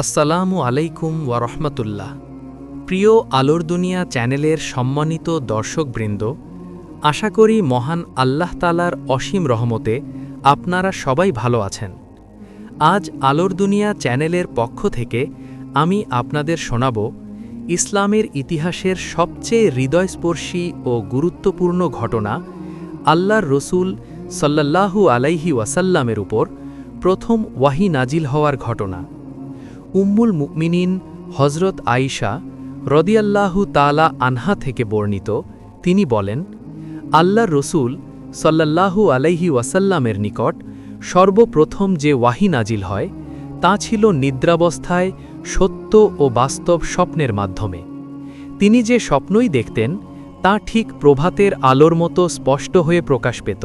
আসসালামু আলাইকুম ওয়ারহমতুল্লাহ। প্রিয় আলোর দুনিয়া চ্যানেলের সম্মানিত দর্শকবৃন্দ, আশা করি মহান আল্লাহ তাআলার অসীম রহমতে আপনারা সবাই ভালো আছেন। আজ আলোর দুনিয়া চ্যানেলের পক্ষ থেকে আমি আপনাদের শোনাব ইসলামের ইতিহাসের সবচেয়ে হৃদয়স্পর্শী ও গুরুত্বপূর্ণ ঘটনা, আল্লাহর রসূল সাল্লাল্লাহু আলাইহি ওয়াসাল্লামের উপর প্রথম ওয়াহি নাজিল হওয়ার ঘটনা। উম্মুল মুমিনিন হজরত আয়েশা রাদিয়াল্লাহু তাআলা আনহা থেকে বর্ণিত, তিনি বলেন, আল্লাহর রসূল সাল্লাল্লাহু আলাইহি ওয়াসাল্লামের নিকট সর্বপ্রথম যে ওয়াহি নাজিল হয় তা ছিল নিদ্রাবস্থায় সত্য ও বাস্তব স্বপ্নের মাধ্যমে। তিনি যে স্বপ্নই দেখতেন তা ঠিক প্রভাতের আলোর মতো স্পষ্ট হয়ে প্রকাশ পেত।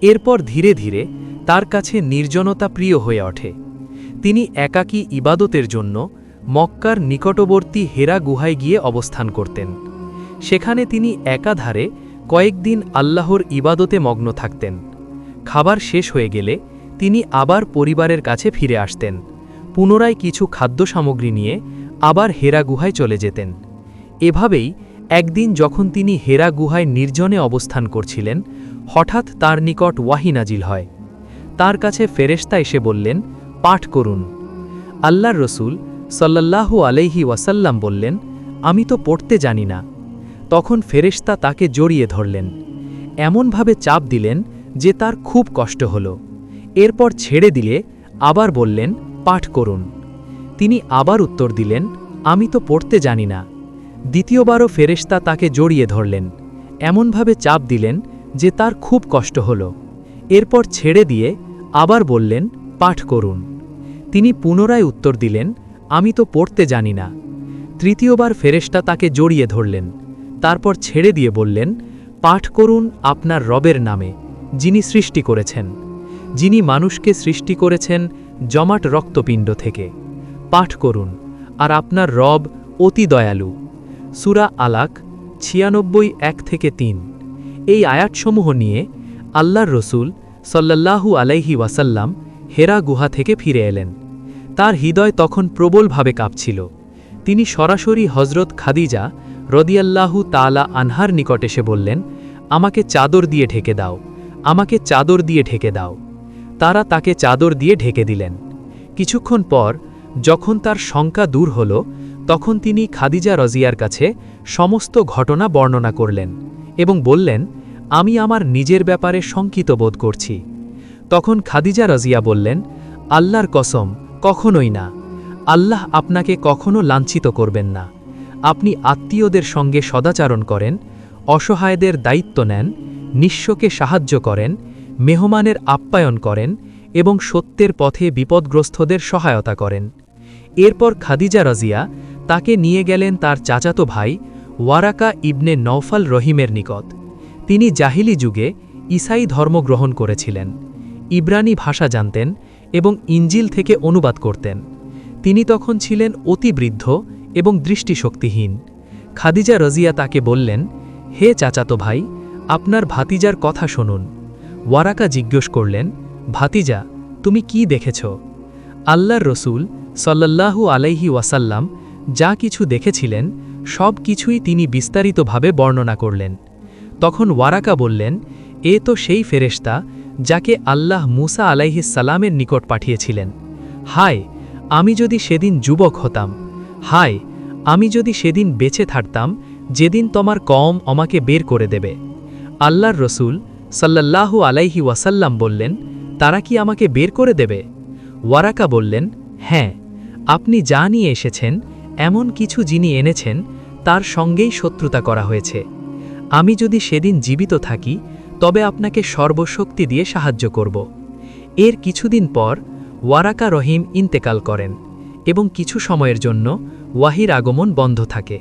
এরপর ধীরে ধীরে তার কাছে নির্জনতা প্রিয় হয়ে ওঠে। তিনি একাকী ইবাদতের জন্য মক্কার নিকটবর্তী হেরা গুহায় গিয়ে অবস্থান করতেন। সেখানে তিনি একাধারে কয়েকদিন আল্লাহর ইবাদতে মগ্ন থাকতেন। খাবার শেষ হয়ে গেলে তিনি আবার পরিবারের কাছে ফিরে আসতেন। পুনরায় কিছু খাদ্য সামগ্রী নিয়ে আবার হেরা গুহায় চলে যেতেন। এভাবেই একদিন যখন তিনি হেরা গুহায় নির্জনে অবস্থান করছিলেন, হঠাৎ তার নিকট ওয়াহি নাজিল হয়। তার কাছে ফেরেশতা এসে বললেন, পাঠ করুন। আল্লাহর রসূল সাল্লাল্লাহু আলাইহি ওয়াসাল্লাম বললেন, আমি তো পড়তে জানি না। তখন ফেরেশতা তাকে জড়িয়ে ধরলেন, এমনভাবে চাপ দিলেন যে তার খুব কষ্ট হল। এরপর ছেড়ে দিলে আবার বললেন, পাঠ করুন। তিনি আবার উত্তর দিলেন, আমি তো পড়তে জানি না। দ্বিতীয়বারও ফেরেশতা তাকে জড়িয়ে ধরলেন, এমনভাবে চাপ দিলেন যে তার খুব কষ্ট হল। এরপর ছেড়ে দিয়ে আবার বললেন, পাঠ করুন। তিনি পুনরায় উত্তর দিলেন, আমি তো পড়তে জানি না। তৃতীয়বার ফেরেশতা তাকে জড়িয়ে ধরলেন, তারপর ছেড়ে দিয়ে বললেন, পাঠ করুন আপনার রবের নামে, যিনি সৃষ্টি করেছেন, যিনি মানুষকে সৃষ্টি করেছেন জমাট রক্তপিণ্ড থেকে। পাঠ করুন, আর আপনার রব অতি দয়ালু। সূরা আলাক ৯৬ ১-৩। এই আয়াতসমূহ নিয়ে আল্লাহর রসূল সাল্লাল্লাহু আলাইহি ওয়াসাল্লাম হেরা গুহা থেকে ফিরে এলেন। তার হৃদয় তখন প্রবলভাবে কাঁপছিল। তিনি সরাসরি হজরত খাদিজা রাদিয়াল্লাহু তাআলা আনহার নিকট এসে বললেন, আমাকে চাদর দিয়ে ঢেকে দাও, আমাকে চাদর দিয়ে ঢেকে দাও। তারা তাকে চাদর দিয়ে ঢেকে দিলেন। কিছুক্ষণ পর যখন তার শঙ্কা দূর হল, তখন তিনি খাদিজা রজিয়ার কাছে সমস্ত ঘটনা বর্ণনা করলেন এবং বললেন, আমি আমার নিজের ব্যাপারে শঙ্কিত বোধ করছি। তখন খাদিজা রাজিয়া বললেন, আল্লাহর কসম, কখনোই না। আল্লাহ আপনাকে কখনো লাঞ্ছিত করবেন না। আপনি আত্মীয়দের সঙ্গে সদাচরণ করেন, অসহায়দের দায়িত্ব নেন, নিঃস্বকে সাহায্য করেন, মেহমানের আপ্যায়ন করেন এবং সত্যের পথে বিপদগ্রস্তদের সহায়তা করেন। এরপর খাদিজা রাজিয়া তাকে নিয়ে গেলেন তার চাচাতো ভাই ওয়ারাকা ইবনে নওফাল রহিমের নিকট। তিনি জাহিলি যুগে ঈসাই ধর্ম গ্রহণ করেছিলেন, ইব্রানি ভাষা জানতেন এবং ইঞ্জিল থেকে অনুবাদ করতেন। তিনি তখন ছিলেন অতি বৃদ্ধ এবং দৃষ্টিশক্তিহীন। খাদিজা রাজিয়া তাকে বললেন, হে চাচাতো ভাই, আপনার ভাতিজার কথা শুনুন। ওয়ারাকা জিজ্ঞেস করলেন, ভাতিজা, তুমি কি দেখেছ? আল্লাহর রসূল সাল্লাল্লাহু আলাইহি ওয়াসাল্লাম যা কিছু দেখেছিলেন সব কিছুই তিনি বিস্তারিতভাবে বর্ণনা করলেন। তখন ওয়ারাকা বললেন, এ তো সেই ফেরেশতা যাকে আল্লাহ মুসা আলাইহিস সালামের নিকট পাঠিয়েছিলেন। হায়, আমি যদি সেদিন যুবক হতাম! হায়, আমি যদি সেদিন বেঁচে থাকতাম, যেদিন তোমার কওম আমাকে বের করে দেবে। আল্লাহর রসূল সাল্লাল্লাহু আলাইহি ওয়াসাল্লাম বললেন, তারা কি আমাকে বের করে দেবে? ওয়ারাকা বললেন, হ্যাঁ, আপনি যা নিয়ে এসেছেন এমন কিছু যিনি এনেছেন তার সঙ্গেই শত্রুতা করা হয়েছে। আমি যদি সেদিন জীবিত থাকি তবে আপনাকে সর্বশক্তি দিয়ে সাহায্য করব। এর কিছুদিন পর ওয়ারাকা রহিম ইন্তেকাল করেন এবং কিছু সময়ের জন্য ওয়াহির আগমন বন্ধ থাকে।